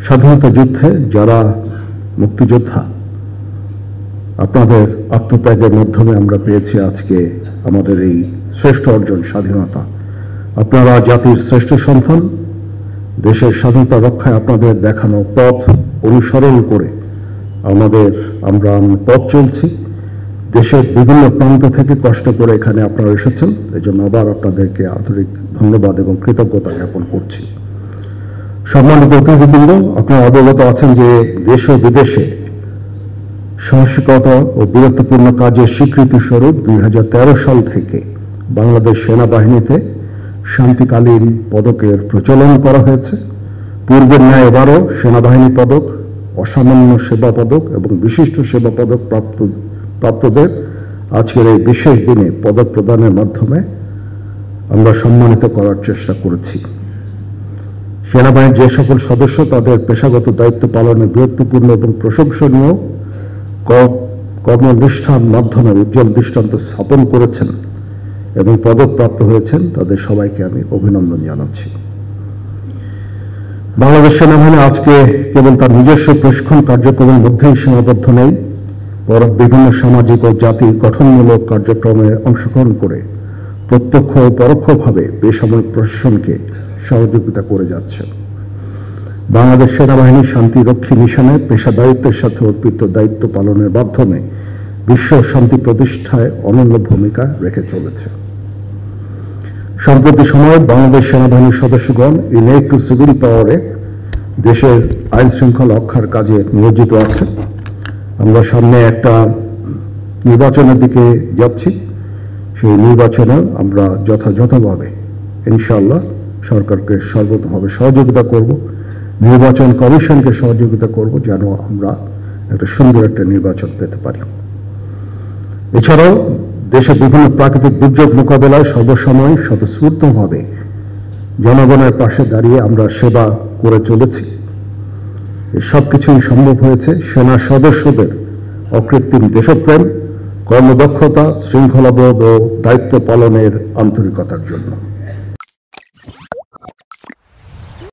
স্বাধীনতা যুদ্ধে যারা মুক্তিযোদ্ধা, আপনাদের আত্মত্যাগের মাধ্যমে আমরা পেয়েছি আজকে আমাদের এই শ্রেষ্ঠ অর্জন স্বাধীনতা। আপনারা জাতির শ্রেষ্ঠ সন্তান। দেশের স্বাধীনতা রক্ষায় আপনাদের দেখানো পথ অনুসরণ করে আমরা পথ চলছি। দেশের বিভিন্ন প্রান্ত থেকে কষ্ট করে এখানে আপনারা এসেছেন, এজন্য আবার আপনাদেরকে আন্তরিক ধন্যবাদ এবং কৃতজ্ঞতা জ্ঞাপন করছি। সম্মানিত অতিথিবৃন্দ, আপনারা অবগত আছেন যে দেশ ও বিদেশে সাহসিকতা ও বীরত্বপূর্ণ কাজের স্বীকৃতি স্বরূপ 2013 সাল থেকে বাংলাদেশ সেনাবাহিনীতে শান্তিকালীন পদকের প্রচলন করা হয়েছে। পূর্বের ন্যায় এবারও সেনাবাহিনী পদক, অসামান্য সেবা পদক এবং বিশিষ্ট সেবা পদক প্রাপ্তদের আজকের এই বিশেষ দিনে পদক প্রদানের মাধ্যমে আমরা সম্মানিত করার চেষ্টা করেছি। সেনাবাহিনীর যে সকল সদস্য তাদের পেশাগত দায়িত্ব পালনে বীরত্বপূর্ণ এবং প্রশংসনীয় কর্মনিষ্ঠার মাধ্যমে উজ্জ্বল দৃষ্টান্ত স্থাপন করেছেন এবং পদক প্রাপ্ত হয়েছেন, তাদের সবাইকে আমি অভিনন্দন জানাচ্ছি। বাংলাদেশ সেনাবাহিনী আজকে কেবল তার নিজস্ব প্রশিক্ষণ কার্যক্রমের মধ্যেই সীমাবদ্ধ নেই, বরং বিভিন্ন সামাজিক ও জাতি গঠনমূলক কার্যক্রমে অংশগ্রহণ করে প্রত্যক্ষ ও পরোক্ষভাবে বেসামরিক প্রশাসনকে সহযোগিতা করে যাচ্ছে। বাংলাদেশ সেনাবাহিনী শান্তিরক্ষী মিশনে পেশাদারিত্বের সাথে অর্পিত দায়িত্ব পালনের মাধ্যমে বিশ্ব শান্তি প্রতিষ্ঠায় অনন্য ভূমিকা রেখে চলেছে। সম্প্রতি সময়ে বাংলাদেশ সেনাবাহিনীর সদস্যগণ ইনেক্ট টু সিভিল পাওয়ারে দেশের আইন শৃঙ্খলা রক্ষার কাজে নিয়োজিত আছে। আমরা সামনে একটা নির্বাচনের দিকে যাচ্ছি। সেই নির্বাচনে আমরা যথাযথভাবে ইনশাআল্লাহ সরকারকে সর্বতভাবে সহযোগিতা করব, নির্বাচন কমিশনকে সহযোগিতা করব, যেন আমরা একটা সুন্দর একটা নির্বাচন পেতে পারি। এছাড়াও দেশে বিভিন্ন প্রাকৃতিক দুর্যোগ মোকাবেলায় সর্বসময় স্বতঃস্ফূর্তভাবে জনগণের পাশে দাঁড়িয়ে আমরা সেবা করে চলেছি। এই সব কিছুই সম্ভব হয়েছে সেনা সদস্যদের অকৃত্রিম দেশপ্রেম, কর্মদক্ষতা, শৃঙ্খলাবোধ ও দায়িত্ব পালনের আন্তরিকতার জন্য।